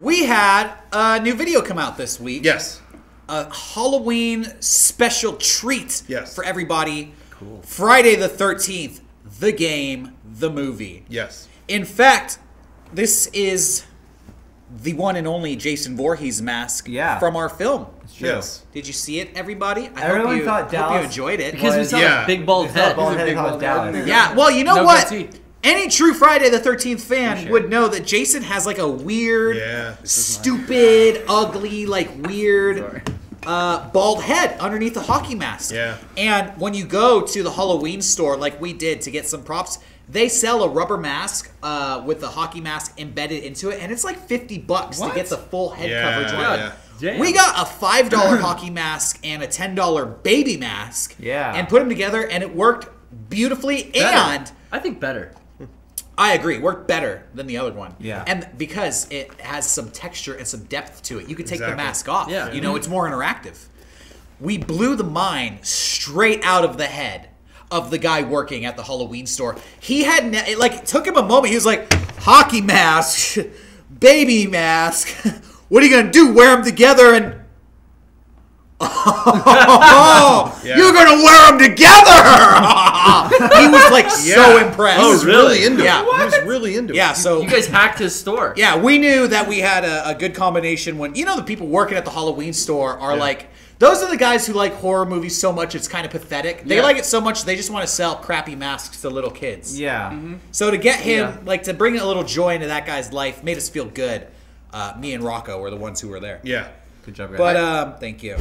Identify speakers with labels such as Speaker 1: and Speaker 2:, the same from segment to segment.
Speaker 1: We had a new video come out this week.
Speaker 2: Yes.
Speaker 1: A Halloween special treat for everybody.
Speaker 2: Cool.
Speaker 1: Friday the 13th, the game, the movie.
Speaker 2: Yes.
Speaker 1: In fact, this is the one and only Jason Voorhees mask from our film.
Speaker 2: It's true. Yes.
Speaker 1: Did you see it, everybody?
Speaker 3: Everyone thought
Speaker 1: hope
Speaker 3: Dallas
Speaker 1: you enjoyed it.
Speaker 4: Because we saw a big bald head.
Speaker 1: Yeah, well, you know what? Any true Friday the 13th fan would know that Jason has like a weird, stupid, ugly, like weird bald head underneath the hockey mask.
Speaker 2: Yeah.
Speaker 1: And when you go to the Halloween store like we did to get some props, they sell a rubber mask with the hockey mask embedded into it, and it's like $50 to get the full head coverage on.
Speaker 4: Damn.
Speaker 1: We got a $5 hockey mask and a $10 baby mask and put them together, and it worked beautifully. And
Speaker 4: I think better.
Speaker 1: I agree. Worked better than the other one.
Speaker 3: Yeah.
Speaker 1: And because it has some texture and some depth to it, you can take the mask off.
Speaker 4: Yeah.
Speaker 1: You know, it's more interactive. We blew the mind straight out of the head of the guy working at the Halloween store. He had, it took him a moment. He was like, hockey mask, baby mask. What are you going to do? Wear them together and... You're going to wear them together! He was like so impressed.
Speaker 2: He was really into it.
Speaker 1: Yeah.
Speaker 2: He was really into it.
Speaker 1: Yeah, so...
Speaker 4: You guys hacked his store.
Speaker 1: Yeah, we knew that we had a good combination when... You know, the people working at the Halloween store are like... Those are the guys who like horror movies so much it's kind of pathetic. They like it so much they just want to sell crappy masks to little kids.
Speaker 3: Yeah.
Speaker 1: So to get him, to bring a little joy into that guy's life made us feel good. Me and Rocco were the ones who were there.
Speaker 2: Yeah.
Speaker 3: Good job, guys.
Speaker 1: But, thank you.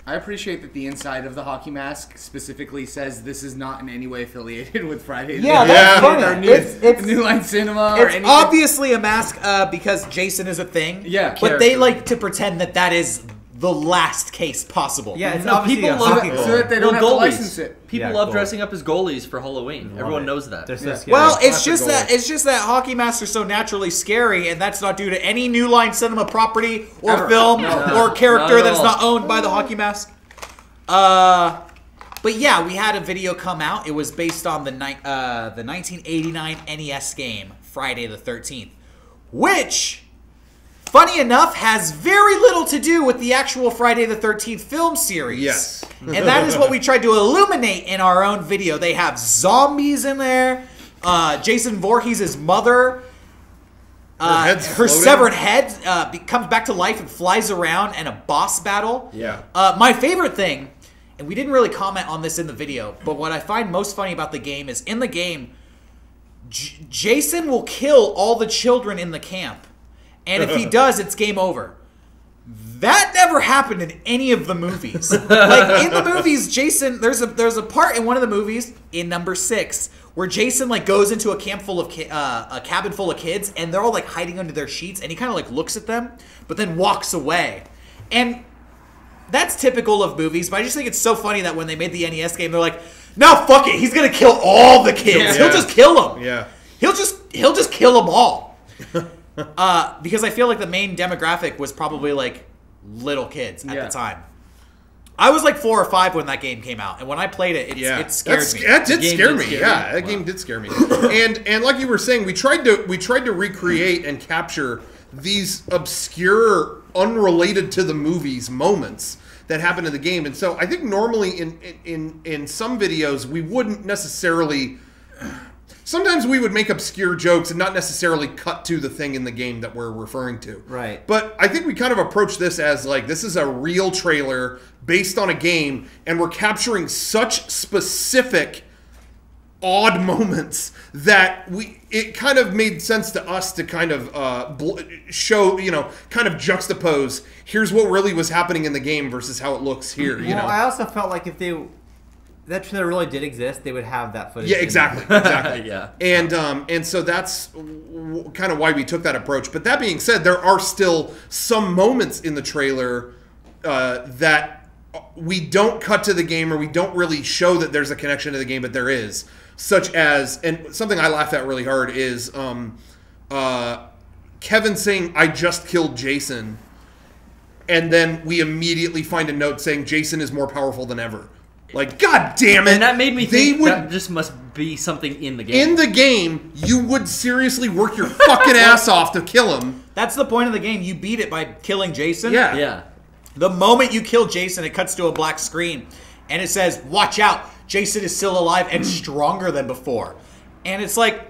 Speaker 5: I appreciate that the inside of the hockey mask specifically says this is not in any way affiliated with Friday.
Speaker 3: That's funny.
Speaker 5: Or New Line Cinema or anything.
Speaker 1: Obviously a mask because Jason is a thing.
Speaker 5: Yeah.
Speaker 1: But they like to pretend that is the last case possible.
Speaker 3: Yeah, it's obviously
Speaker 4: people
Speaker 3: a
Speaker 4: love
Speaker 3: hockey
Speaker 4: it
Speaker 3: goal.
Speaker 5: so that they don't have to license it.
Speaker 4: People love dressing up as goalies for Halloween. Everyone knows that.
Speaker 3: They're so scary.
Speaker 1: Well, it's just that hockey masks are so naturally scary, and that's not due to any New Line Cinema property or film or character that's not owned by the hockey mask. But yeah, we had a video come out. It was based on the 1989 NES game Friday the 13th, which, funny enough, has very little to do with the actual Friday the 13th film series.
Speaker 2: Yes.
Speaker 1: And that is what we tried to illuminate in our own video. They have zombies in there. Jason Voorhees' mother, her severed head comes back to life and flies around, and a boss battle.
Speaker 2: Yeah.
Speaker 1: My favorite thing, and we didn't really comment on this in the video, but what I find most funny about the game is in the game, Jason will kill all the children in the camp. And if he does, it's game over. That never happened in any of the movies. Like in the movies, Jason, there's a part in one of the movies in number 6 where Jason goes into a camp full of a cabin full of kids, and they're all hiding under their sheets, and he kind of looks at them, but then walks away. And that's typical of movies, but I just think it's so funny that when they made the NES game, they're like, "No, fuck it, he's gonna kill all the kids. He'll just kill them.
Speaker 2: Yeah,
Speaker 1: he'll just kill them all." Because I feel like the main demographic was probably little kids at the time. I was 4 or 5 when that game came out, and when I played it, it scared me.
Speaker 2: That did scare me. Yeah, that game did scare me. And like you were saying, we tried to recreate and capture these obscure, unrelated to the movies moments that happen in the game. And so I think normally in some videos we wouldn't necessarily. Sometimes we would make obscure jokes and not necessarily cut to the thing in the game that we're referring to.
Speaker 3: Right.
Speaker 2: But I think we kind of approach this as this is a real trailer based on a game, and we're capturing such specific odd moments that it kind of made sense to us to kind of show, kind of juxtapose, here's what really was happening in the game versus how it looks here. You know,
Speaker 3: I also felt like if that trailer really did exist, they would have that footage.
Speaker 2: Yeah, exactly.
Speaker 4: Yeah.
Speaker 2: And so that's kind of why we took that approach. But that being said, there are still some moments in the trailer that we don't cut to the game, or we don't really show that there's a connection to the game, but there is. Such as, and something I laughed at really hard is Kevin saying, "I just killed Jason," and then we immediately find a note saying Jason is more powerful than ever. God damn it!
Speaker 4: And that made me think that just must be something in the game.
Speaker 2: In the game, you would seriously work your fucking ass off to kill him.
Speaker 1: That's the point of the game. You beat it by killing Jason.
Speaker 2: Yeah.
Speaker 4: Yeah.
Speaker 1: The moment you kill Jason, it cuts to a black screen, and it says, "Watch out! Jason is still alive and stronger than before." And it's like,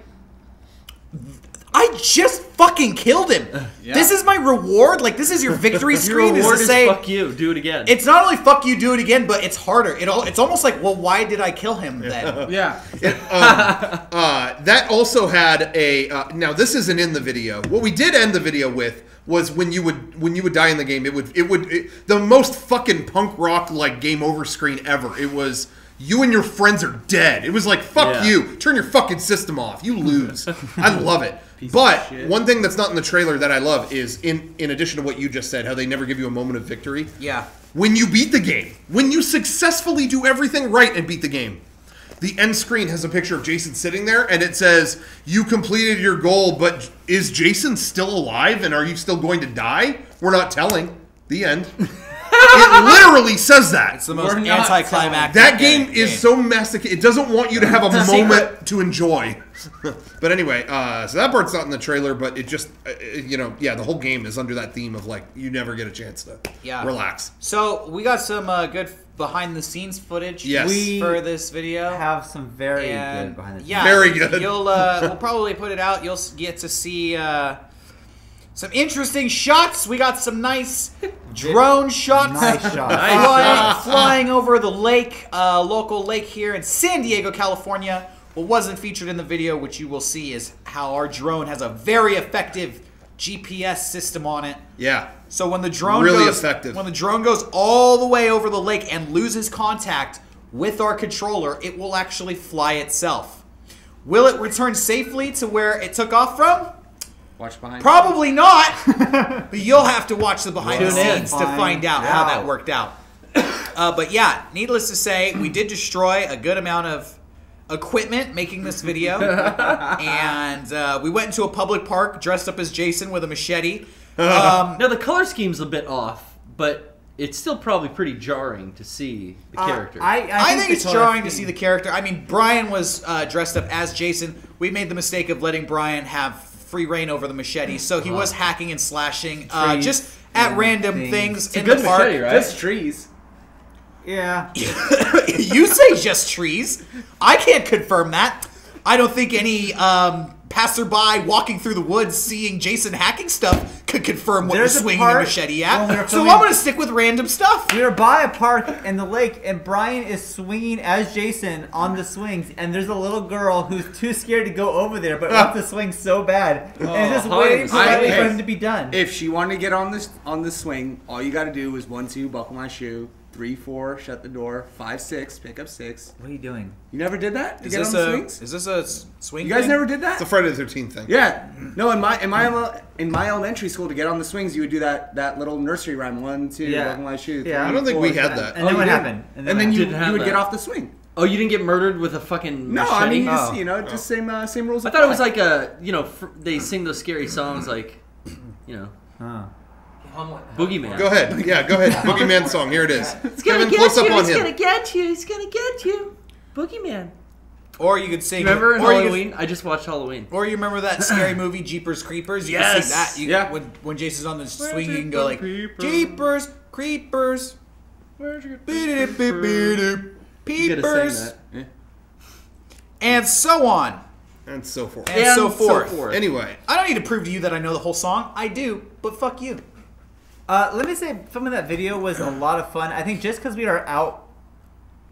Speaker 1: I just fucking killed him.
Speaker 5: Yeah.
Speaker 1: This is my reward. Like, this is your victory
Speaker 4: Your
Speaker 1: screen.
Speaker 4: reward
Speaker 1: is to
Speaker 4: is
Speaker 1: say,
Speaker 4: fuck you, do it again.
Speaker 1: it's not only fuck you, do it again, but it's harder. It's almost like, well, why did I kill him then?
Speaker 5: Yeah.
Speaker 2: That also had a. Now this isn't in the video. What we did end the video with was when you would die in the game, it would the most fucking punk rock like game over screen ever. It was, you and your friends are dead. It was like, fuck
Speaker 4: Yeah.
Speaker 2: you. Turn your fucking system off. You lose. I love it. But one thing that's not in the trailer that I love is, in addition to what you just said, how they never give you a moment of victory.
Speaker 1: Yeah.
Speaker 2: When you beat the game, when you successfully do everything right and beat the game, the end screen has a picture of Jason sitting there, and it says, "You completed your goal, but is Jason still alive, and are you still going to die? We're not telling." The end. It literally says that.
Speaker 1: It's the most
Speaker 5: We're not
Speaker 1: anticlimactic.
Speaker 2: That game is so masochistic. It doesn't want you to have a
Speaker 4: It's a
Speaker 2: moment
Speaker 4: secret.
Speaker 2: to enjoy. But anyway, so that part's not in the trailer, but it just, the whole game is under that theme of, like, you never get a chance to relax.
Speaker 1: So we got some good behind-the-scenes footage
Speaker 2: Yes.
Speaker 1: for this video.
Speaker 3: Have some very
Speaker 1: And
Speaker 3: good behind the scenes.
Speaker 1: yeah,
Speaker 2: Very good.
Speaker 1: We'll probably put it out. You'll get to see some interesting shots. We got some nice drone shots.
Speaker 3: Nice shots.
Speaker 1: Flying over the lake, local lake here in San Diego, California. What wasn't featured in the video, which you will see, is how our drone has a very effective GPS system on it.
Speaker 2: Yeah.
Speaker 1: So when the drone
Speaker 2: Really
Speaker 1: goes,
Speaker 2: effective.
Speaker 1: when the drone goes all the way over the lake and loses contact with our controller, it will actually fly itself. Will it return safely to where it took off from?
Speaker 5: Watch behind.
Speaker 1: Probably not. But you'll have to watch the behind the
Speaker 4: Tune in.
Speaker 1: scenes to find out how that worked out. But yeah, needless to say, we did destroy a good amount of equipment making this video. And we went into a public park dressed up as Jason with a machete.
Speaker 4: Now the color scheme's a bit off, but it's still probably pretty jarring to see the character.
Speaker 1: I think
Speaker 3: the
Speaker 1: it's
Speaker 3: color
Speaker 1: jarring to
Speaker 3: scheme-
Speaker 1: see the character. I mean, Brian was dressed up as Jason. We made the mistake of letting Brian have free reign over the machete, so he was hacking and slashing
Speaker 3: Trees
Speaker 1: just at
Speaker 3: and
Speaker 1: random
Speaker 3: things.
Speaker 1: things
Speaker 4: it's a
Speaker 1: in
Speaker 4: good
Speaker 1: the park.
Speaker 4: machete, right?
Speaker 5: Just trees.
Speaker 3: Yeah.
Speaker 1: You say just trees. I can't confirm that. I don't think any passerby walking through the woods seeing Jason hacking stuff could confirm what
Speaker 3: There's
Speaker 1: you're
Speaker 3: a
Speaker 1: swinging a
Speaker 3: part
Speaker 1: machete
Speaker 3: when
Speaker 1: at.
Speaker 3: we were
Speaker 1: So
Speaker 3: filming-
Speaker 1: I'm going to stick with random stuff.
Speaker 3: We were by a park in the lake, and Brian is swinging as Jason on the swings, and there's a little girl who's too scared to go over there, but wants to swing so bad, and is just waiting politely for him to be done.
Speaker 5: If she wanted to get on this swing, all you got to do is 1, 2, buckle my shoe. 3, 4, shut the door. 5, 6, pick up 6.
Speaker 3: What are you doing?
Speaker 5: You never did that? To
Speaker 1: Is
Speaker 5: get
Speaker 1: this
Speaker 5: on the
Speaker 1: a
Speaker 5: swings?
Speaker 1: is this a swing?
Speaker 5: You guys
Speaker 1: thing?
Speaker 5: never did that?
Speaker 2: It's a Friday the 13th thing.
Speaker 5: Yeah. No, in my elementary school, to get on the swings, you would do that little nursery rhyme. 1, 2,
Speaker 3: Yeah.
Speaker 5: buckle my shoe.
Speaker 3: Yeah.
Speaker 5: 3,
Speaker 2: I don't think
Speaker 5: 4,
Speaker 2: we had
Speaker 5: 5.
Speaker 2: that.
Speaker 3: And then
Speaker 5: you
Speaker 3: what
Speaker 5: did?
Speaker 3: happened?
Speaker 5: And then you
Speaker 4: Didn't have
Speaker 5: would get
Speaker 4: that.
Speaker 5: off the swing.
Speaker 4: Oh, you didn't get murdered with a fucking
Speaker 5: No,
Speaker 4: machete?
Speaker 5: I mean,
Speaker 3: Oh.
Speaker 5: just same rules.
Speaker 4: I thought it was like they sing those scary songs like,
Speaker 3: Huh.
Speaker 4: Boogeyman.
Speaker 2: Go ahead. Yeah, go ahead. Boogeyman song. Here it is.
Speaker 4: It's gonna
Speaker 2: Kevin,
Speaker 4: get
Speaker 2: close
Speaker 4: you.
Speaker 2: up on
Speaker 4: He's
Speaker 2: him.
Speaker 4: gonna get you. He's gonna get you. Boogeyman.
Speaker 1: Or you could sing.
Speaker 4: Remember in
Speaker 1: or you could-
Speaker 4: Halloween? I just watched Halloween.
Speaker 1: Or you remember that scary movie Jeepers Creepers? You
Speaker 4: Yes.
Speaker 1: can sing that. You,
Speaker 5: Yeah.
Speaker 1: When Jason's on the swing, you can
Speaker 4: it
Speaker 1: go
Speaker 4: the
Speaker 1: like
Speaker 4: peepers?
Speaker 1: Jeepers Creepers,
Speaker 4: Where'd you get
Speaker 1: Peepers,
Speaker 4: You gotta sing that.
Speaker 1: and so on
Speaker 2: And so forth.
Speaker 1: and so forth.
Speaker 2: Anyway,
Speaker 1: I don't need to prove to you that I know the whole song. I do, but fuck you.
Speaker 3: Let me say, filming that video was a lot of fun. I think just because we are out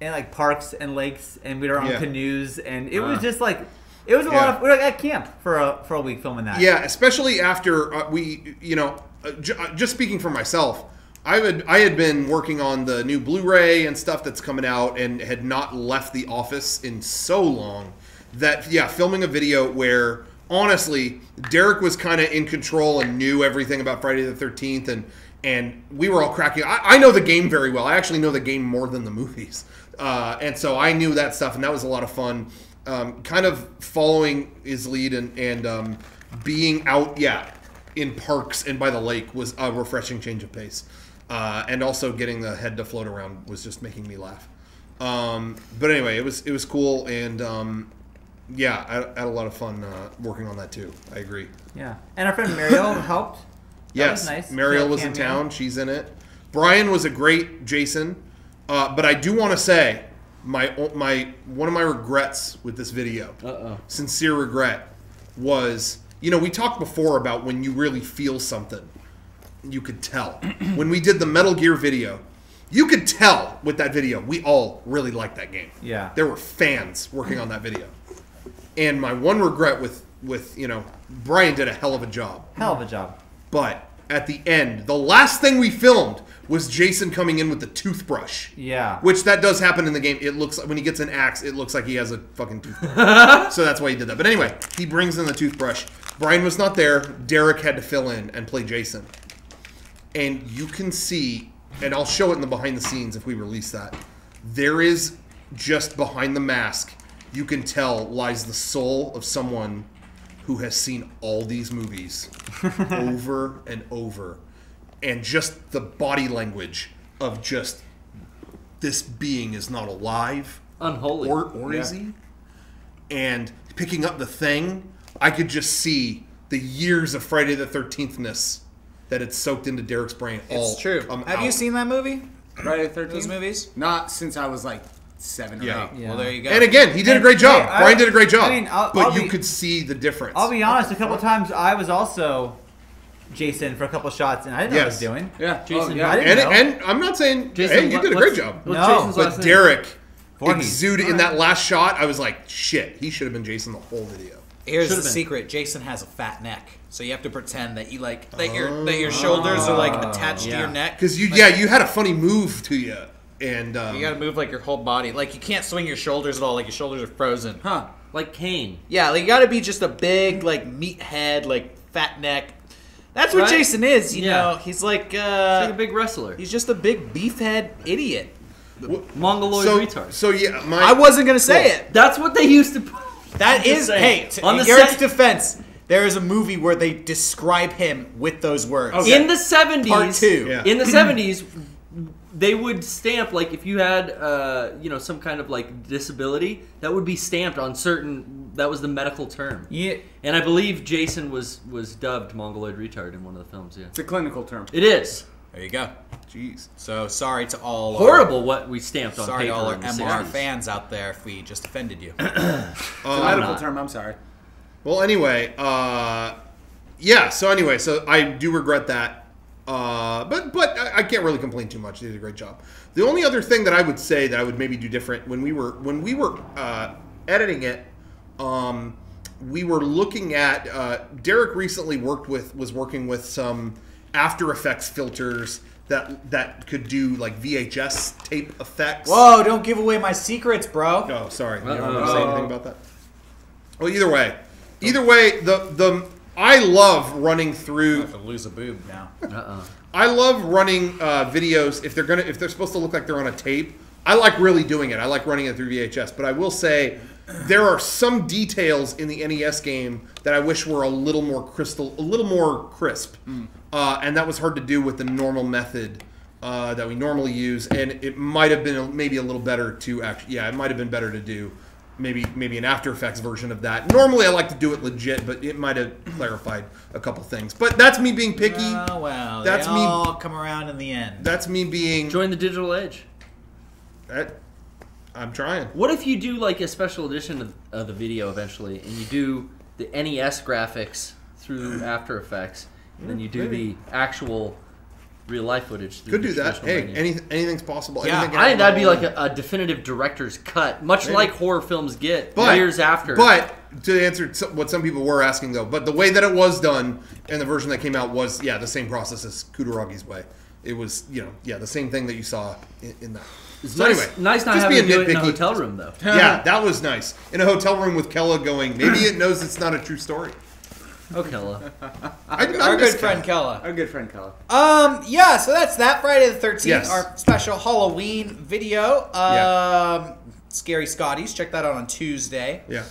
Speaker 3: in like parks and lakes, and we were on
Speaker 2: Yeah.
Speaker 3: canoes, and it was just like it was a lot of. We were like at camp for a week filming that.
Speaker 2: yeah, especially after just speaking for myself, I had been working on the new Blu-ray and stuff that's coming out, and had not left the office in so long that filming a video where honestly Derek was kind of in control and knew everything about Friday the 13th, and we were all cracking. I know the game very well. I actually know the game more than the movies, and so I knew that stuff, and that was a lot of fun. Kind of following his lead and being out, in parks and by the lake was a refreshing change of pace. And also getting the head to float around was just making me laugh. But anyway, it was cool, and yeah, I had a lot of fun working on that too. I agree.
Speaker 3: Yeah, and our friend Mariel helped. That was
Speaker 2: Yes,
Speaker 3: nice.
Speaker 2: Mariel was in town. She's in it. Brian was a great Jason, but I do want to say one of my regrets with this video, sincere regret, was we talked before about when you really feel something, you could tell. When we did the Metal Gear video, you could tell with that video we all really liked that game.
Speaker 3: Yeah,
Speaker 2: there were fans working on that video, and my one regret with Brian did a hell of a job.
Speaker 3: Hell of a job.
Speaker 2: But at the end, the last thing we filmed was Jason coming in with the toothbrush.
Speaker 3: Yeah.
Speaker 2: Which that does happen in the game. It looks like when he gets an axe, it looks like he has a fucking toothbrush. So that's why he did that. But anyway, he brings in the toothbrush. Brian was not there. Derek had to fill in and play Jason. And you can see, and I'll show it in the behind the scenes if we release that, there is just behind the mask, you can tell lies the soul of someone who has seen all these movies over and over. And just the body language of just, this being is not alive.
Speaker 4: Unholy.
Speaker 2: Or is he? And picking up the thing, I could just see the years of Friday the 13th-ness that had soaked into Derek's brain.
Speaker 1: It's true. Have you seen that movie?
Speaker 5: Friday the 13th?
Speaker 1: Those movies?
Speaker 5: Not since I was like 7 or 8.
Speaker 3: Yeah.
Speaker 1: Well, there you go.
Speaker 2: And again, he did a great job.
Speaker 3: Hey,
Speaker 2: Brian did a great job.
Speaker 3: I mean,
Speaker 2: but you could see the difference.
Speaker 3: I'll be honest, a couple times I was also Jason for a couple shots, and I didn't know what I was doing.
Speaker 5: Yeah.
Speaker 4: Jason,
Speaker 3: I didn't know.
Speaker 2: And I'm not saying,
Speaker 4: Jason,
Speaker 2: hey, you did a great job.
Speaker 4: What's
Speaker 3: No,
Speaker 4: Jason's
Speaker 2: But
Speaker 4: last name?
Speaker 2: Derek
Speaker 3: Voorhees.
Speaker 2: exuded in that last shot. I was like, shit, he should have been Jason the whole video.
Speaker 1: Here's the
Speaker 4: Should've been.
Speaker 1: secret: Jason has a fat neck, so you have to pretend that you that your shoulders are like attached to your neck.
Speaker 2: Because you had a funny move to you, and
Speaker 1: You gotta move like your whole body. Like you can't swing your shoulders at all. Like your shoulders are frozen.
Speaker 5: Huh.
Speaker 4: Like Kane.
Speaker 1: Yeah, like you gotta be just a big meat head, fat neck. That's what
Speaker 4: Right?
Speaker 1: Jason is. You
Speaker 4: Yeah.
Speaker 1: know, he's like
Speaker 4: He's like a big wrestler.
Speaker 1: he's just a big beef head idiot.
Speaker 4: Mongoloid retard.
Speaker 2: So yeah,
Speaker 1: I wasn't gonna say it.
Speaker 4: That's what they used to put.
Speaker 1: That
Speaker 4: I'm just
Speaker 1: is
Speaker 4: saying.
Speaker 1: hey.
Speaker 4: On
Speaker 1: In
Speaker 4: the
Speaker 1: Garrett's
Speaker 4: set-
Speaker 1: defense, there is a movie where they describe him with those words.
Speaker 5: Okay.
Speaker 4: In the 70s,
Speaker 1: Part 2.
Speaker 2: Yeah.
Speaker 4: in the 70s, they would stamp, if you had, some kind of, disability, that would be stamped on certain, that was the medical term.
Speaker 3: Yeah.
Speaker 4: And I believe Jason was dubbed Mongoloid retard in one of the films, yeah.
Speaker 5: It's a clinical term.
Speaker 4: It is.
Speaker 1: There you go.
Speaker 2: Jeez.
Speaker 1: So sorry to all
Speaker 4: Horrible what we stamped on
Speaker 1: Sorry
Speaker 4: paper
Speaker 1: to all our
Speaker 4: in the
Speaker 1: MR
Speaker 4: 60s.
Speaker 1: fans out there if we just offended you.
Speaker 5: It's a medical
Speaker 4: not.
Speaker 5: term. I'm sorry.
Speaker 2: Well, anyway, yeah. So anyway, so I do regret that, but I can't really complain too much. They did a great job. The only other thing that I would say that I would maybe do different when we were editing it, we were looking at Derek recently was working with some After Effects filters that could do VHS tape effects.
Speaker 1: Whoa! Don't give away my secrets, bro.
Speaker 2: Oh, sorry. You don't want to say anything about that? Well, either way, the I love running
Speaker 1: I
Speaker 2: through.
Speaker 1: have to lose a boob now.
Speaker 2: I love running videos if they're supposed to look like they're on a tape. I like really doing it. I like running it through VHS. But I will say there are some details in the NES game that I wish were a little more crisp, and that was hard to do with the normal method that we normally use. And it might have been maybe a little better to actually. Yeah, it might have been better to do. Maybe an After Effects version of that. Normally, I like to do it legit, but it might have clarified a couple things. But that's me being picky.
Speaker 1: Oh well,
Speaker 2: That's
Speaker 1: they
Speaker 2: me-
Speaker 1: all come around in the end.
Speaker 2: That's me being.
Speaker 4: Join the digital age.
Speaker 2: I'm trying.
Speaker 4: What if you do a special edition of the video eventually, and you do the NES graphics through After Effects, and then you do the actual real life footage? Through
Speaker 2: Could
Speaker 4: the
Speaker 2: do that.
Speaker 4: traditional
Speaker 2: Hey,
Speaker 4: menu?
Speaker 2: anything's possible.
Speaker 1: Yeah,
Speaker 2: Anything
Speaker 4: I think that'd be
Speaker 2: can
Speaker 4: a definitive director's cut, much like horror films get
Speaker 2: But-
Speaker 4: years after.
Speaker 2: But to answer what some people were asking, though, but the way that it was done and the version that came out was, the same process as Kudaragi's way. It was, the same thing that you saw in that.
Speaker 4: it's
Speaker 2: So
Speaker 4: nice,
Speaker 2: anyway,
Speaker 4: nice not
Speaker 2: just
Speaker 4: having to
Speaker 2: being
Speaker 4: do it in a
Speaker 2: nitpicky.
Speaker 4: hotel room, though.
Speaker 2: Yeah, that was nice. In a hotel room with Kella going, maybe it knows it's not a true story.
Speaker 4: Okay, Kella.
Speaker 2: I did
Speaker 1: Our
Speaker 2: not miss
Speaker 1: good friend Kella.
Speaker 5: Our good friend Kyle.
Speaker 1: Yeah, so that's that Friday the 13th,
Speaker 2: Yes.
Speaker 1: our special Halloween video.
Speaker 2: Yeah.
Speaker 1: Scary Scotties, check that out on Tuesday.
Speaker 2: Yeah.